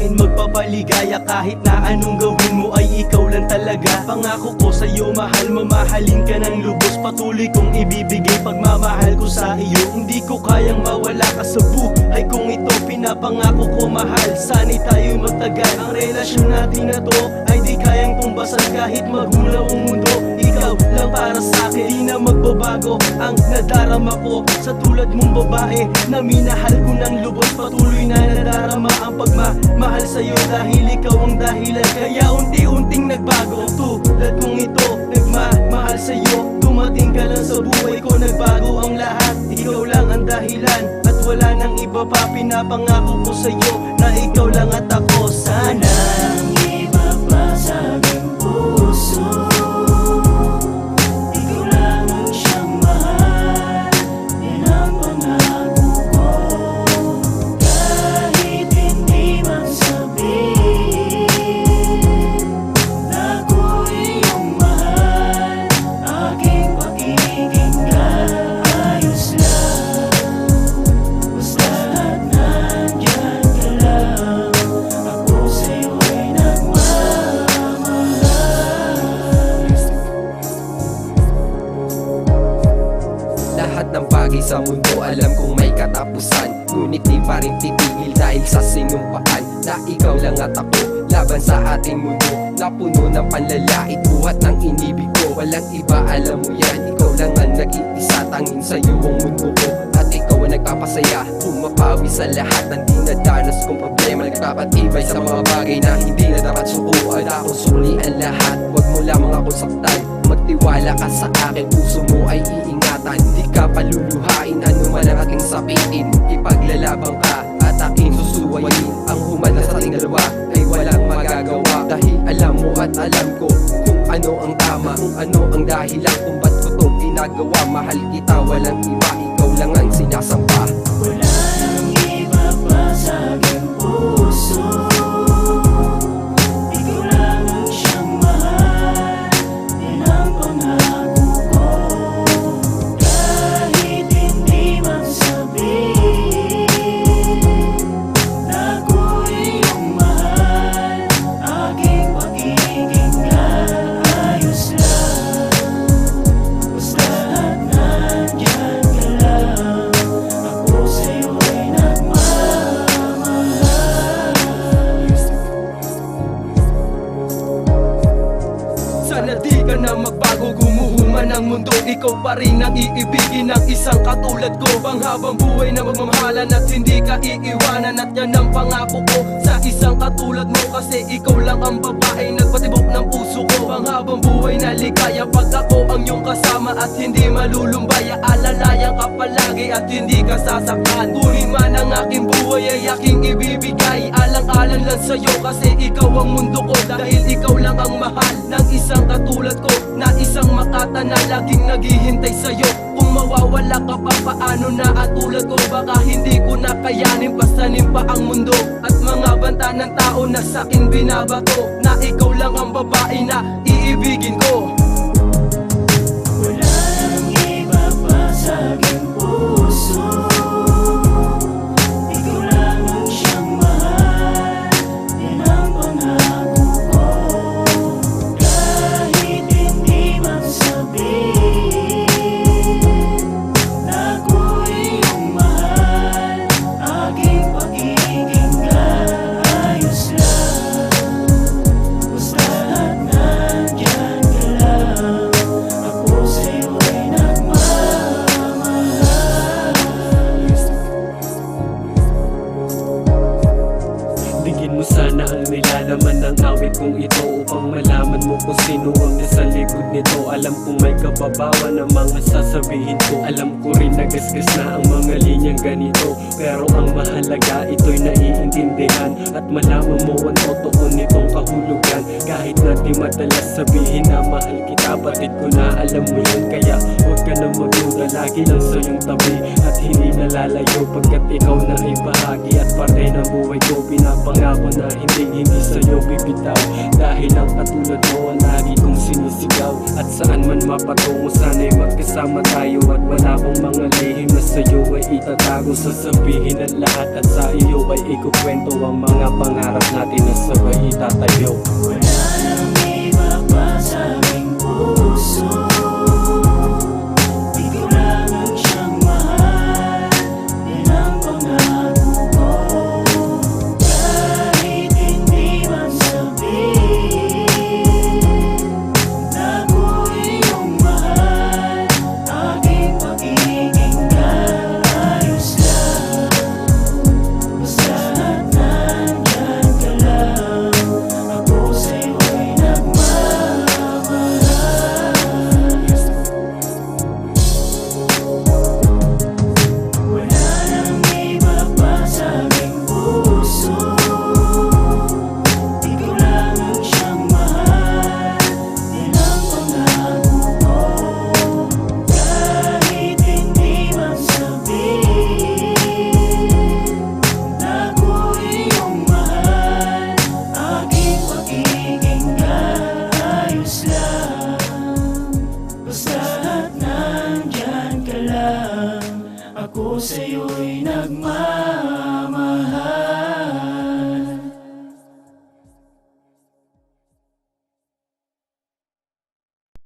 akin magpapaligaya. Kahit na anong gawin mo ay ikaw lang talaga. Pangako ko sa'yo mahal, mamahalin ka ng lubos. Patuloy kong ibibigay pagmamahal ko sa iyo. Hindi ko kayang mawala ka sa buhay kong ito. Pinapangako ko mahal, sana'y tayo'y magtagal. Ang relasyon natin na to ay di kayang tumbasan. Kahit magulaw ang mundo, ikaw lang para sa akin. Di na magbabago ang nadarama ko sa tulad mong babae na minahal ko ng lubos. Patuloy na nadarama ang pagmamahal sa'yo dahil ikaw ang dahilan. Kaya unti-unting nagbago tulad kong ito. Nagmamahal sa'yo, dumating ka lang sa buhay ko. Nagbago ang lahat, ikaw lang ang dahilan. At wala nang iba pa, pinapangako ko sa'yo na ikaw lang at ako. Sana ang iba pa sa aking puso, ikaw lang ang siyang mahal. Yan ang pangako ko. Kahit hindi man sabihin na ako iyong mahal, aking pakikinggan ayos lang. Basta't nandyan ka lang, ako sa'yo'y nagmamahal. Lahat ng bagay sa mundo alam kong may katapusan, ngunit di pa rin titigil dahil sa sinumpaan na ikaw lang at ako laban sa ating mundo na puno ng panlalait, buhat ng inibig ko. Walang iba, alam mo yan, ikaw lang ang nag-iisa, tanging sa'yo ang mundo ko. At ikaw ang nagpapasaya, pumapawi sa lahat ng dinadanas kong problema. Nagpapatibay sa mga bagay na hindi na dapat sukuan. Akong suli ang lahat, wag mo lamang akong saktan. Magtiwala ka sa akin, puso mo ay iingatan. Di ka paluluhain, ano man ang aking sapitin. Ipaglalabang ka at aking susuwayin. Ang humana sa ating dalawa ay walang magagawa. Dahil alam mo at alam ko kung ano ang tama, kung ano ang dahilan kung ba't ko to ginagawa. Mahal kita, walang iba, ikaw lang ang sinasampa. Wala nang iba pa sa aking puso, ikaw lang ang siyang mahal. Yan ang pangako ko. Kahit hindi man sabihin na ako iyong mahal, aking pakikinggan ayos lang. Basta't nandyan ka lang, ako sa'yo'y nagmamahal. sana di ka na magbago, gumuhuman ang mundo. Ikaw pa rin ang iibigin ng isang katulad ko. Panghabang buhay na magmamahalan at hindi ka iiwanan. At yan ang pangako ko sa isang katulad mo. Kasi ikaw lang ang babae nagpatibok ng puso ko. Panghabang buhay na ligaya pag ako ang iyong kasama. At hindi malulumbay, alalayan ka palagi at hindi ka sasaktan. Kunin man ang aking buhay ay aking ibibigay. Alang-alang lang sa'yo kasi ikaw ang mundo ko. Dahil ikaw lang ang mahal ng isang katulad ko, na isang makata na laging naghihintay sa'yo. Kung mawawala ka pa, paano na ang tulad ko? Baka hindi ko na kayanin, pasanin pa ang mundo at mga banta ng tao na sa'kin binabato. Na ikaw lang ang babae na iibigin ko. Wala nang iba pa sa aking puso, ikaw lang ang siyang mahal. Yan ang pangako ko. Kahit hindi man sabihin na ako iyong mahal, aking pakikinggan ayos lang. Basta't nandyan ka lang, ako sa'yo'y nagmamahal. Digin mo sana ang nilalaman ng awit kong ito, upang malaman mo kung sino ang nasa likod nito. Alam kong may kababawan ng mga sasabihin ko. Alam ko rin nagasgas na ang mga linyang ganito, pero ang mahalaga ito'y naiintindihan. At malaman mo ang totoo nitong kahulugan. Kahit na di madalas sabihin na mahal kita, batid ko na alam mo yun. Kaya huwag ka na magduda, lagi lang sa iyong tabi at hindi nalalayo, pagkat ikaw na ay bahagi at parte ng buhay ko. Pinapangako na hindi sa'yo bibitaw, dahil ang katulad mo ang lagi kong sinisigaw. At saan man mapatungo, sana'y magkasama tayo, at wala akong mga lihim na sa'yo ay magtatago, sasabihin ang lahat at sa iyo ay ikukwento ang mga pangarap natin na sabay itatayo. Wala nang iba pa sa aking puso, ikaw lang ang siyang mahal. Yan ang pangako ko. Kahit hindi man sabihin na ako iyong mahal, aking pag-ibig ayos lang. Basta't nandyan ka lang, ako sa'yo'y nagmamahal. Wala nang iba pa sa aking puso, ikaw lang ang siyang mahal. Yan ang pangako ko. Kahit hindi man sabihin na ako iyong mahal, aking pag-ibig ayos lang. Basta't nandyan ka lang, ako sa'yo'y nagmamahal.